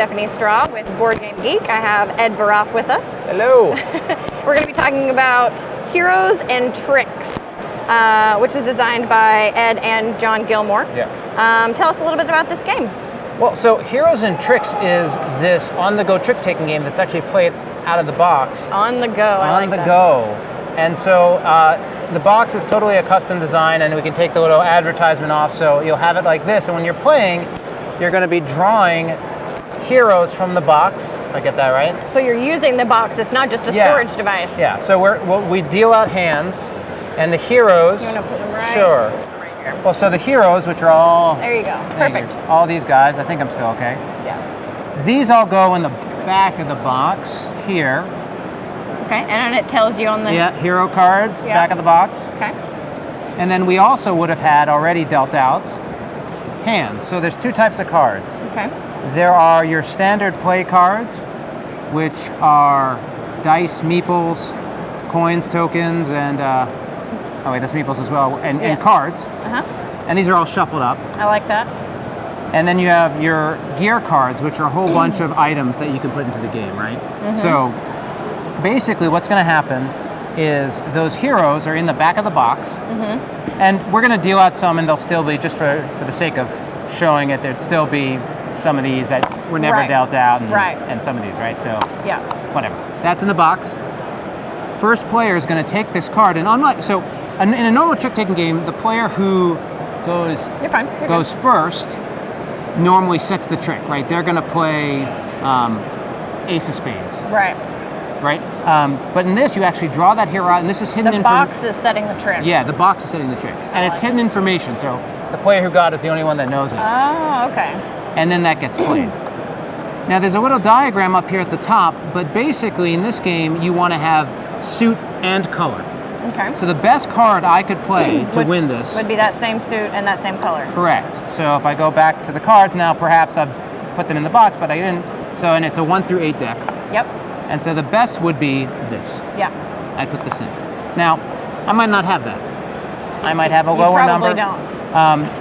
Stephanie Straw with Board Game Geek. I have Ed Baroff with us. Hello. We're going to be talking about Heroes and Tricks, which is designed by Ed and John Gilmore. Yeah. Tell us a little bit about this game. Well, so Heroes and Tricks is this on-the-go trick-taking game that's actually played out of the box. On the go, I like that. On the go. And so the box is totally a custom design, and we can take the little advertisement off, so you'll have it like this, and when you're playing, you're going to be drawing heroes from the box, if I get that right. So you're using the box, it's not just a storage device. Yeah, so we deal out hands, and the heroes... You want to put them right? Sure. Let's put them right here. Well, so the heroes, which are all... There you go, perfect. All these guys, I think I'm still okay. Yeah. These all go in the back of the box here. Okay, and then it tells you on the... Yeah, hero cards, back of the box. Okay. And then we also would have had already dealt out hands. So there's two types of cards. Okay. There are your standard play cards, which are dice, meeples, coins, tokens, and oh wait, that's meeples as well, and cards. And these are all shuffled up. I like that. And then you have your gear cards, which are a whole bunch of items that you can put into the game, right? So basically what's going to happen is those heroes are in the back of the box, and we're going to deal out some, and they'll still be, just for the sake of showing it, there'd still be some of these that were never dealt out, and some of these, right? So whatever. That's in the box. First player is going to take this card, and unlike, so in a normal trick-taking game, the player who goes first normally sets the trick, right? They're going to play Ace of Spades. Right? But in this, you actually draw that hero out, and this is hidden information. The box is setting the trick. Yeah, the box is setting the trick. And it's hidden information, so the player who got it is the only one that knows it. Oh, okay. And then that gets played. Now, there's a little diagram up here at the top, but basically in this game, you want to have suit and color. Okay. So the best card I could play to win this would be that same suit and that same color. Correct. So if I go back to the cards now, perhaps I've put them in the box, but I didn't. So, and it's a 1 through 8 deck. Yep. And so the best would be this. Yeah. I put this in. Now, I might not have that. I might have a lower number. You probably don't.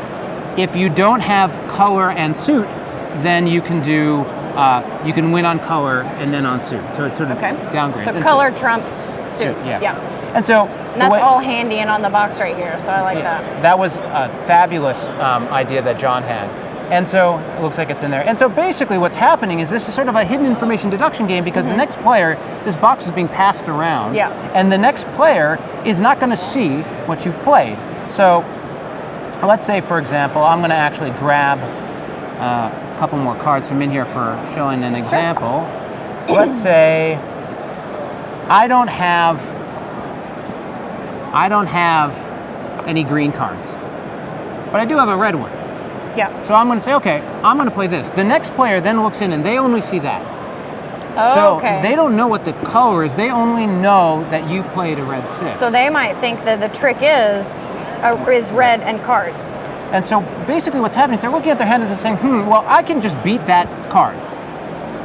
If you don't have color and suit, then you can do, you can win on color and then on suit. So it sort of downgrades. So color trumps suit. Yeah. And so and that's all handy and on the box right here, so I like that. That was a fabulous idea that John had. And so it looks like it's in there. And so basically what's happening is this is sort of a hidden information deduction game, because the next player, this box is being passed around. Yeah. And the next player is not going to see what you've played. So let's say, for example, I'm going to actually grab a couple more cards from in here for showing an example. Let's say I don't have any green cards, but I do have a red one. Yeah. So I'm going to say, okay, I'm going to play this. The next player then looks in and they only see that. Oh, so okay. they don't know what the color is. They only know that you played a red 6. So they might think that the trick is red and cards. And so basically what's happening is they're looking at their hand and they're saying, well, I can just beat that card.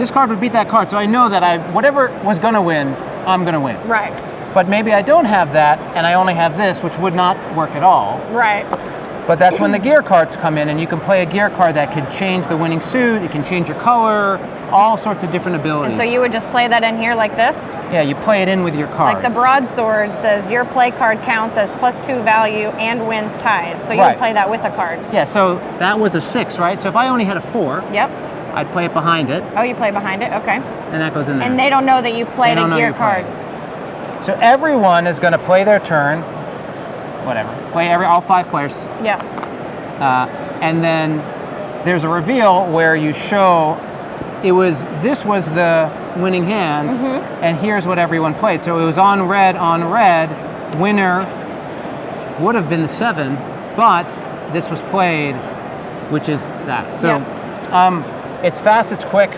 This card would beat that card, so I know that whatever was going to win, I'm going to win. Right. But maybe I don't have that, and I only have this, which would not work at all. Right. But that's when the gear cards come in, and you can play a gear card that could change the winning suit, it can change your color, all sorts of different abilities. And so you would just play that in here like this? Yeah, you play it in with your cards. Like the broadsword says your play card counts as +2 value and wins ties. So you would play that with a card. Yeah, so that was a 6, right? So if I only had a 4, yep, I'd play it behind it. Oh, you play behind it? Okay. And that goes in there. And they don't know that you played a gear card. So everyone is going to play their turn, whatever. Play all 5 players. Yeah. And then there's a reveal where you show this was the winning hand, and here's what everyone played. So it was on red, winner would have been the 7, but this was played, which is that. So it's fast, it's quick,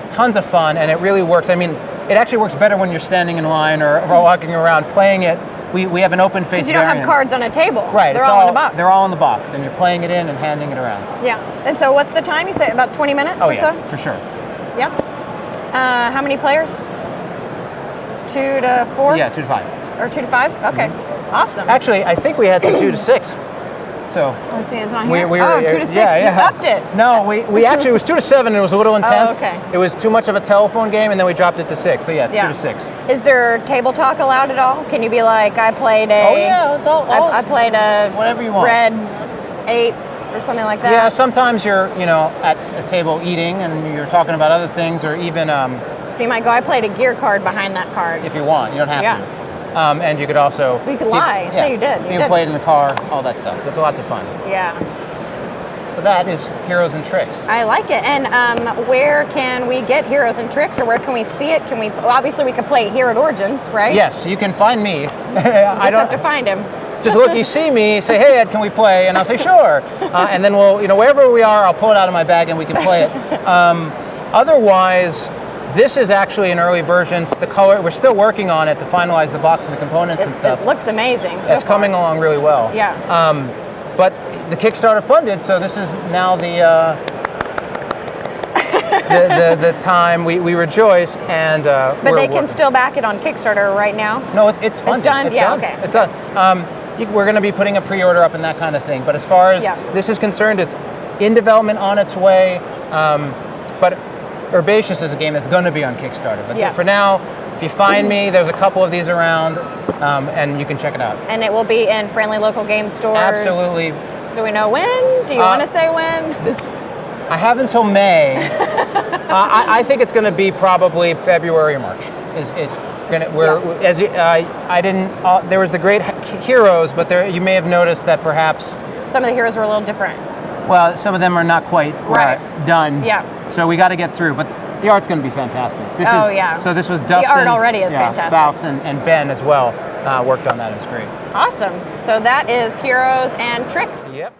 tons of fun, and it really works. I mean, it actually works better when you're standing in line or walking around playing it. We have an open face Because you don't have cards on a table. Right. They're all in a box. They're all in the box, and you're playing it in and handing it around. Yeah. And so what's the time? You say about 20 minutes or so? For sure. Yeah. How many players? 2 to 4? Yeah, 2 to 5. Or 2 to 5? Okay. Awesome. Actually, I think we had 2 to 6. So Let's see, it's not here. we oh, were, 2 to 6. yeah, You yeah. upped it. No, we actually, it was 2 to 7. It was a little intense. okay. It was too much of a telephone game, and then we dropped it to 6. So yeah, it's 2 to 6. Is there table talk allowed at all? Can you be like, I played a. Oh yeah, it's all I played a. whatever you want. Red 8 or something like that. Yeah, sometimes you're, at a table eating and you're talking about other things, or even So you might go, I played a gear card behind that card. if you want, you don't have to. And you could also. You could lie, say you did. You can play it in the car, all that stuff. So it's lots of fun. Yeah. So that is Heroes and Tricks. I like it. And where can we get Heroes and Tricks, or where can we see it? Obviously we could play here at Origins, right? Yes, you can find me. I don't have to find him. Just look, you see me, say, hey Ed, can we play? And I'll say, sure. And then we'll, wherever we are, I'll pull it out of my bag and we can play it. Otherwise, this is actually an early version. The color, we're still working on it to finalize the box and the components and stuff. It looks amazing. It's coming along really well. Yeah. But the Kickstarter funded, so this is now the the time we rejoice, and but they can still back it on Kickstarter right now. No, it's funded. It's done. Done. Okay. It's done. We're going to be putting a pre-order up and that kind of thing. But as far as this is concerned, it's in development, on its way. But Herbaceous is a game that's going to be on Kickstarter. But for now, if you find me, there's a couple of these around, and you can check it out. And it will be in friendly local game stores. Absolutely. Do we know when? Do you want to say when? I have until May. I think it's going to be probably February or March. I didn't. There was the Great Heroes, but you may have noticed that perhaps some of the heroes are a little different. Well, some of them are not quite done. Yeah. So we got to get through, but the art's going to be fantastic. So this was Dustin. The art already is fantastic. Faust and Ben as well worked on that. It was great. Awesome. So that is Heroes and Tricks. Yep.